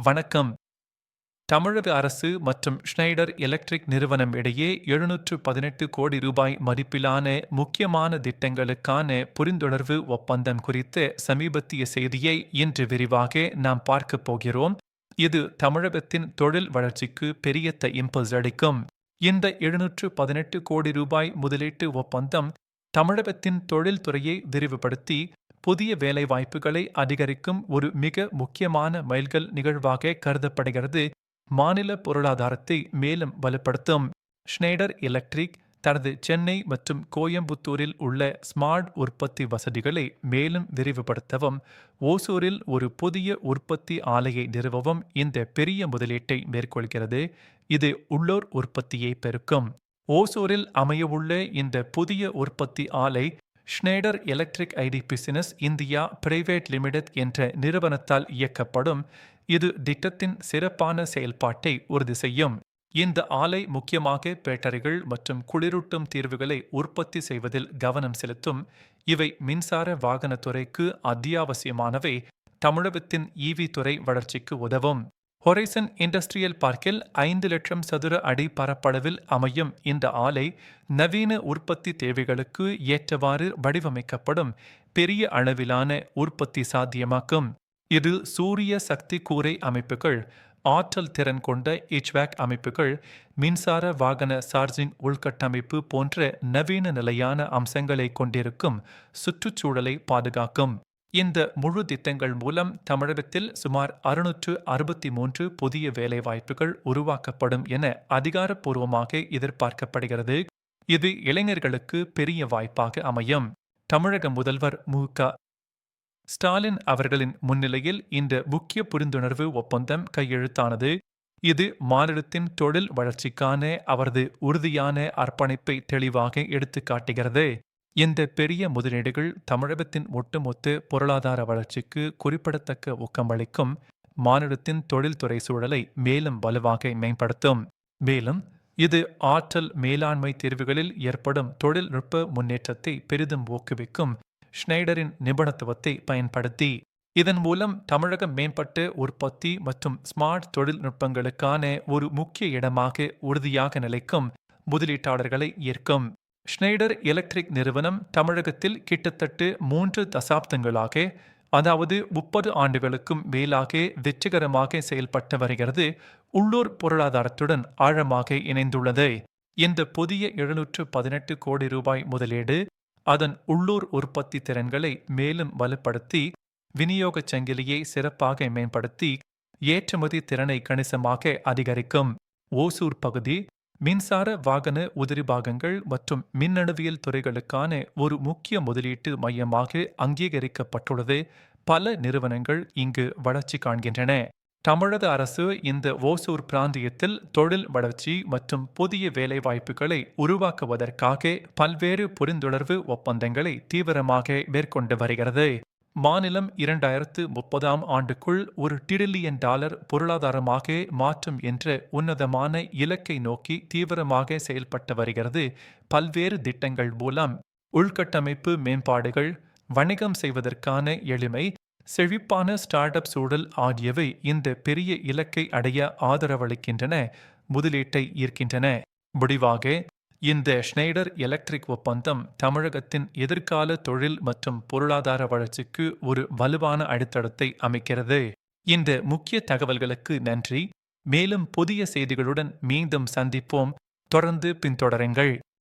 வணக்கம். தமிழக அரசு மற்றும் ஷ்னைடர் எலக்ட்ரிக் நிறுவனம் இடையே 718 கோடி ரூபாய் மதிப்பிலான முக்கியமான திட்டங்களுக்கான புரிந்துணர்வு ஒப்பந்தம் குறித்த சமீபத்திய செய்தியை இன்று விரிவாக நாம் பார்க்கப் போகிறோம். இது தமிழகத்தின் தொழில் வளர்ச்சிக்கு பெரிய இம்பல்ஸ் அளிக்கும். இந்த 718 கோடி ரூபாய் முதலீட்டு ஒப்பந்தம் தமிழகத்தின் தொழில்துறையை விரிவுபடுத்தி புதிய வேலைவாய்ப்புகளை அதிகரிக்கும் ஒரு மிக முக்கியமான மைல்கல் நிகழ்வாக கருதப்படுகிறது. மாநில பொருளாதாரத்தை மேலும் வலுப்படுத்தும். ஷ்னைடர் எலக்ட்ரிக் தனது சென்னை மற்றும் கோயம்புத்தூரில் உள்ள ஸ்மார்ட் உற்பத்தி வசதிகளை மேலும் விரிவுபடுத்தவும், ஓசூரில் ஒரு புதிய உற்பத்தி ஆலையை நிறுவவும் இந்த பெரிய முதலீட்டை மேற்கொள்கிறது. இது உள்ளூர் உற்பத்தியை பெருக்கும். ஓசூரில் அமையவுள்ள இந்த புதிய உற்பத்தி ஆலை Schneider electric ID business India private limited என்ற நிறுவனத்தால் இயக்கப்படும். இது திட்டத்தின் சிறப்பான செயல்பாட்டை உறுதி செய்யும். இந்த ஆலை முக்கியமாக பேட்டரிகள் மற்றும் குளிரூட்டும் தீர்வுகளை உற்பத்தி செய்வதில் கவனம் செலுத்தும். இவை மின்சார வாகனத்துறைக்கு அத்தியாவசியமானவை. தமிழகத்தின் ஈவி துறை வளர்ச்சிக்கு உதவும். ஹொரைசன் இண்டஸ்ட்ரியல் பார்க்கில் 5 லட்சம் சதுர அடி பரப்பளவில் அமையும் இந்த ஆலை நவீன உற்பத்தி தேவைகளுக்கு ஏற்றவாறு வடிவமைக்கப்படும் பெரிய அளவிலான உற்பத்தி சாத்தியமாக்கும். இது சூரிய சக்தி கூரை அமைப்புகள், ஆற்றல் திறன் கொண்ட HVAC அமைப்புகள், மின்சார வாகன சார்ஜிங் உள்கட்டமைப்பு போன்ற நவீன நிலையான அம்சங்களை கொண்டிருக்கும். சுற்றுச்சூழலை பாதுகாக்கும். இந்த முழு திட்டங்கள் மூலம் தமிழகத்தில் சுமார் 663 புதிய வேலைவாய்ப்புகள் உருவாக்கப்படும் என அதிகாரப்பூர்வமாக எதிர்பார்க்கப்படுகிறது. இது இளைஞர்களுக்கு பெரிய வாய்ப்பாக அமையும். தமிழக முதல்வர் மு.க. ஸ்டாலின் அவர்களின் முன்னிலையில் இந்த முக்கிய புரிந்துணர்வு ஒப்பந்தம் கையெழுத்தானது. இது மாநிலத்தின் தொழில் வளர்ச்சிக்கான அவரது உறுதியான அர்ப்பணிப்பை தெளிவாக எடுத்துக்காட்டுகிறது. இந்த பெரிய முதலீடுகள் தமிழகத்தின் ஒட்டுமொத்த பொருளாதார வளர்ச்சிக்கு குறிப்பிடத்தக்க ஊக்கமளிக்கும். மாநிலத்தின் தொழில்துறை சூழலை மேலும் வலுவாக மேம்படுத்தும். மேலும் இது ஆற்றல் மேலாண்மை தீர்வுகளில் ஏற்படும் தொழில்நுட்ப முன்னேற்றத்தை பெரிதும் ஊக்குவிக்கும். ஷ்னைடரின் நிபுணத்துவத்தை பயன்படுத்தி இதன் மூலம் தமிழகம் மேம்பட்ட உற்பத்தி மற்றும் ஸ்மார்ட் தொழில்நுட்பங்களுக்கான ஒரு முக்கிய இடமாக உறுதியாக நிலைக்கும். முதலீட்டாளர்களை ஈர்க்கும். ஷ்னைடர் எலக்ட்ரிக் நிறுவனம் தமிழகத்தில் கிட்டத்தட்ட 3 தசாப்தங்களாக, அதாவது 30 ஆண்டுகளுக்கும் மேலாக வெற்றிகரமாக செயல்பட்டு வருகிறது. உள்ளூர் பொருளாதாரத்துடன் ஆழமாக இணைந்துள்ளது. இந்த புதிய 718 கோடி ரூபாய் முதலீடு அதன் உள்ளூர் உற்பத்தி திறன்களை மேலும் வலுப்படுத்தி, விநியோகச் சங்கிலியை சிறப்பாக மேம்படுத்தி, ஏற்றுமதி திறனை கணிசமாக அதிகரிக்கும். ஓசூர் பகுதி மின்சார வாகன உதிரி பாகங்கள் மற்றும் மின்னணுவியல் துறைகளுக்கான ஒரு முக்கிய முதலீட்டு மையமாக அங்கீகரிக்கப்பட்டுள்ளது. பல நிறுவனங்கள் இங்கு வளர்ச்சி காண்கின்றன. தமிழக அரசு இந்த ஓசூர் பிராந்தியத்தில் தொழில் வளர்ச்சி மற்றும் புதிய வேலைவாய்ப்புகளை உருவாக்குவதற்காக பல்வேறு புரிந்துணர்வு ஒப்பந்தங்களை தீவிரமாக மேற்கொண்டு வருகிறது. மாநிலம் 2030ஆம் ஆண்டுக்குள் $1 டிரில்லியன் பொருளாதாரமாக மாற்றும் என்ற உன்னதமான இலக்கை நோக்கி தீவிரமாக செயல்பட்டு வருகிறது. பல்வேறு திட்டங்கள் மூலம் உள்கட்டமைப்பு மேம்பாடுகள், வணிகம் செய்வதற்கான எளிமை, செழிப்பான ஸ்டார்ட் அப் சூழல் ஆகியவை இந்த பெரிய இலக்கை அடைய ஆதரவளிக்கின்றன, முதலீட்டை ஈர்க்கின்றன. முடிவாக இந்த ஷ்னைடர் எலக்ட்ரிக் ஒப்பந்தம் தமிழகத்தின் எதிர்கால தொழில் மற்றும் பொருளாதார வளர்ச்சிக்கு ஒரு வலுவான அடித்தளத்தை அமைக்கிறது. இந்த முக்கிய தகவல்களுக்கு நன்றி. மேலும் புதிய செய்திகளுடன் மீண்டும் சந்திப்போம். தொடர்ந்து பின்தொடருங்கள்.